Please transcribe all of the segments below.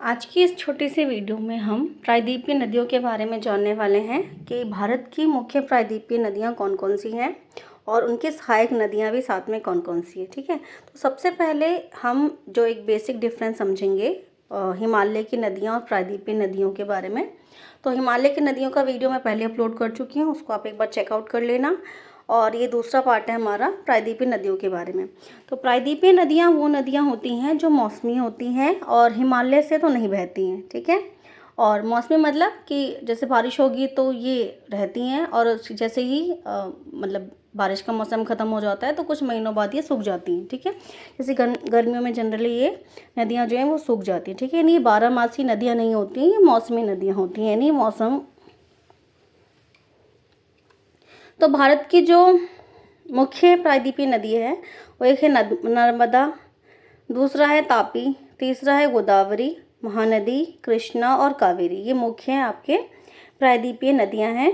आज की इस छोटी सी वीडियो में हम प्रायद्वीपीय नदियों के बारे में जानने वाले हैं कि भारत की मुख्य प्रायद्वीपीय नदियां कौन कौन सी हैं और उनकी सहायक नदियां भी साथ में कौन कौन सी है। ठीक है, तो सबसे पहले हम जो एक बेसिक डिफरेंस समझेंगे हिमालय की नदियां और प्रायद्वीपीय नदियों के बारे में। तो हिमालय की नदियों का वीडियो मैं पहले अपलोड कर चुकी हूँ, उसको आप एक बार चेकआउट कर लेना। और ये दूसरा पार्ट है हमारा प्रायद्वीपीय नदियों के बारे में। तो प्रायद्वीपीय नदियाँ वो नदियाँ होती हैं जो मौसमी होती हैं और हिमालय से तो नहीं बहती हैं। ठीक है, और मौसमी मतलब कि जैसे बारिश होगी तो ये रहती हैं और जैसे ही मतलब बारिश का मौसम ख़त्म हो जाता है तो कुछ महीनों बाद ये सूख जाती हैं। ठीक है, जैसे गर्मियों में जनरली ये नदियाँ जो हैं वो सूख जाती हैं। ठीक है, यानी 12 मासी नदियाँ नहीं होती हैं, ये मौसमी नदियाँ होती हैं, यानी मौसम। तो भारत की जो मुख्य प्रायद्वीपीय नदी है वो एक है नर्मदा, दूसरा है तापी, तीसरा है गोदावरी, महानदी, कृष्णा और कावेरी। ये मुख्य हैं आपके प्रायद्वीपीय नदियां हैं।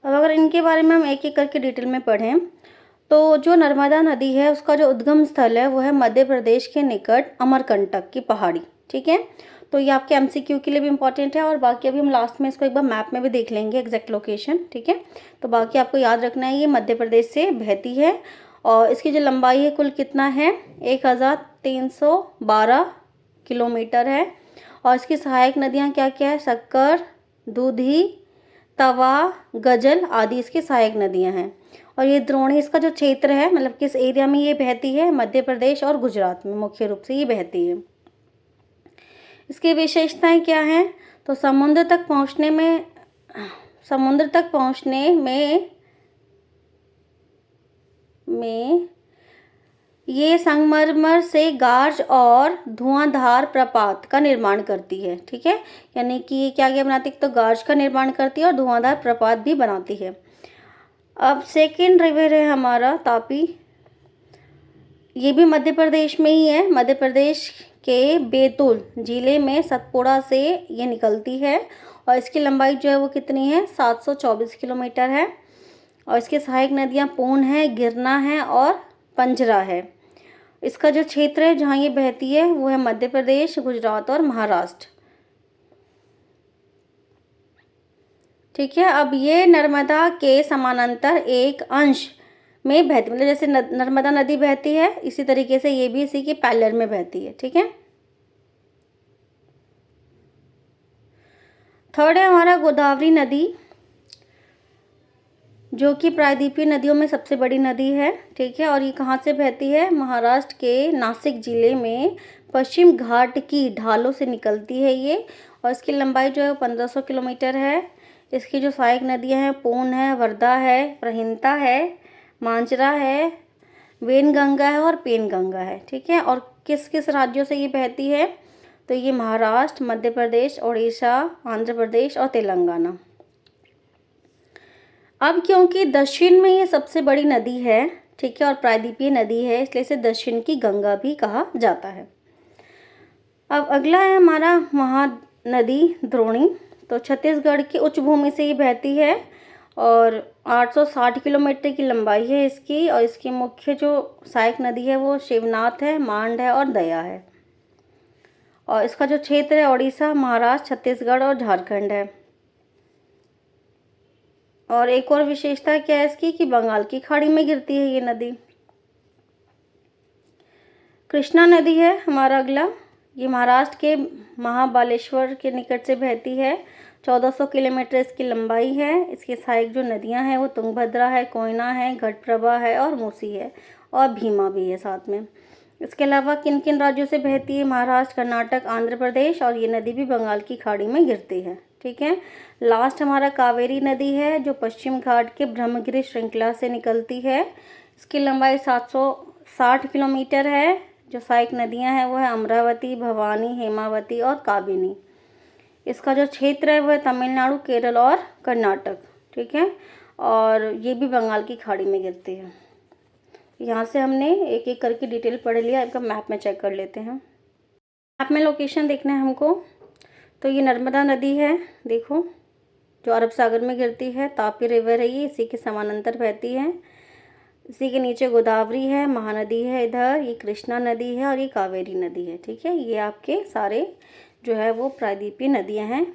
अब अगर इनके बारे में हम एक एक करके डिटेल में पढ़ें तो जो नर्मदा नदी है उसका जो उद्गम स्थल है वो है मध्य प्रदेश के निकट अमरकंटक की पहाड़ी। ठीक है, तो ये आपके एमसीक्यू के लिए भी इम्पॉर्टेंट है और बाकी अभी हम लास्ट में इसको एक बार मैप में भी देख लेंगे एग्जैक्ट लोकेशन। ठीक है, तो बाकी आपको याद रखना है ये मध्य प्रदेश से बहती है और इसकी जो लंबाई है कुल कितना है 1312 किलोमीटर है। और इसकी सहायक नदियाँ क्या क्या है, शक्कर, दूधी, तवा, गजल आदि इसकी सहायक नदियाँ हैं। और ये द्रोणी इसका जो क्षेत्र है मतलब किस एरिया में ये बहती है, मध्य प्रदेश और गुजरात में मुख्य रूप से ये बहती है। इसकी विशेषताएं क्या हैं, तो समुद्र तक पहुंचने में ये संगमरमर से गार्ज और धुआंधार प्रपात का निर्माण करती है। ठीक है, यानी कि ये क्या क्या बनाती है, तो गार्ज का निर्माण करती है और धुआंधार प्रपात भी बनाती है। अब सेकेंड रिवर है हमारा तापी, ये भी मध्य प्रदेश में ही है। मध्य प्रदेश के बैतूल जिले में सतपुड़ा से ये निकलती है और इसकी लंबाई जो है वो कितनी है 724 किलोमीटर है। और इसके सहायक नदियाँ पूर्ण है, गिरना है और पंजरा है। इसका जो क्षेत्र है जहाँ ये बहती है वो है मध्य प्रदेश, गुजरात और महाराष्ट्र। ठीक है, अब ये नर्मदा के समानांतर एक अंश में बहती, मतलब जैसे नर्मदा नदी बहती है इसी तरीके से ये भी इसी के पैरेलल में बहती है। ठीक है, थर्ड है हमारा गोदावरी नदी, जो कि प्रायद्वीपीय नदियों में सबसे बड़ी नदी है। ठीक है, और ये कहाँ से बहती है, महाराष्ट्र के नासिक जिले में पश्चिम घाट की ढालों से निकलती है ये। और इसकी लंबाई जो है 1500 किलोमीटर है। इसकी जो सहायक नदियाँ हैं पूर्ण है, वर्धा है, प्रहिंता है, मांजरा है, वेनगंगा है और पेनगंगा है। ठीक है, और किस किस राज्यों से ये बहती है, तो ये महाराष्ट्र, मध्य प्रदेश, उड़ीसा, आंध्र प्रदेश और तेलंगाना। अब क्योंकि दक्षिण में ये सबसे बड़ी नदी है, ठीक है, और प्रायद्वीपीय नदी है, इसलिए इसे दक्षिण की गंगा भी कहा जाता है। अब अगला है हमारा महानदी द्रोणी, तो छत्तीसगढ़ की उच्च भूमि से ये बहती है और 860 किलोमीटर की लंबाई है इसकी। और इसकी मुख्य जो सहायक नदी है वो शिवनाथ है, मांड है और दया है। और इसका जो क्षेत्र है उड़ीसा, महाराष्ट्र, छत्तीसगढ़ और झारखंड है। और एक और विशेषता क्या है इसकी कि बंगाल की खाड़ी में गिरती है ये नदी। कृष्णा नदी है हमारा अगला, ये महाराष्ट्र के महाबालेश्वर के निकट से बहती है। 1400 किलोमीटर इसकी लंबाई है। इसकी सहायक जो नदियां हैं वो तुंगभद्रा है, कोयना है, घटप्रभा है और मूसी है और भीमा भी है साथ में। इसके अलावा किन किन राज्यों से बहती है, महाराष्ट्र, कर्नाटक, आंध्र प्रदेश, और ये नदी भी बंगाल की खाड़ी में गिरती है। ठीक है, लास्ट हमारा कावेरी नदी है जो पश्चिम घाट के ब्रह्मगिरि श्रृंखला से निकलती है। इसकी लंबाई 760 किलोमीटर है। जो सहायक नदियां हैं वो है अमरावती, भवानी, हेमावती और काबिनी। इसका जो क्षेत्र है वो है तमिलनाडु, केरल और कर्नाटक। ठीक है, और ये भी बंगाल की खाड़ी में गिरती है। यहाँ से हमने एक एक करके डिटेल पढ़ लिया। इनका मैप में चेक कर लेते हैं। मैप में लोकेशन देखना है हमको, तो ये नर्मदा नदी है, देखो, जो अरब सागर में गिरती है। तापी रिवर है, ये इसी के समानांतर बहती है। इसी के नीचे गोदावरी है, महानदी है इधर, ये कृष्णा नदी है और ये कावेरी नदी है। ठीक है, ये आपके सारे जो है वो प्रायद्वीपीय नदियाँ हैं।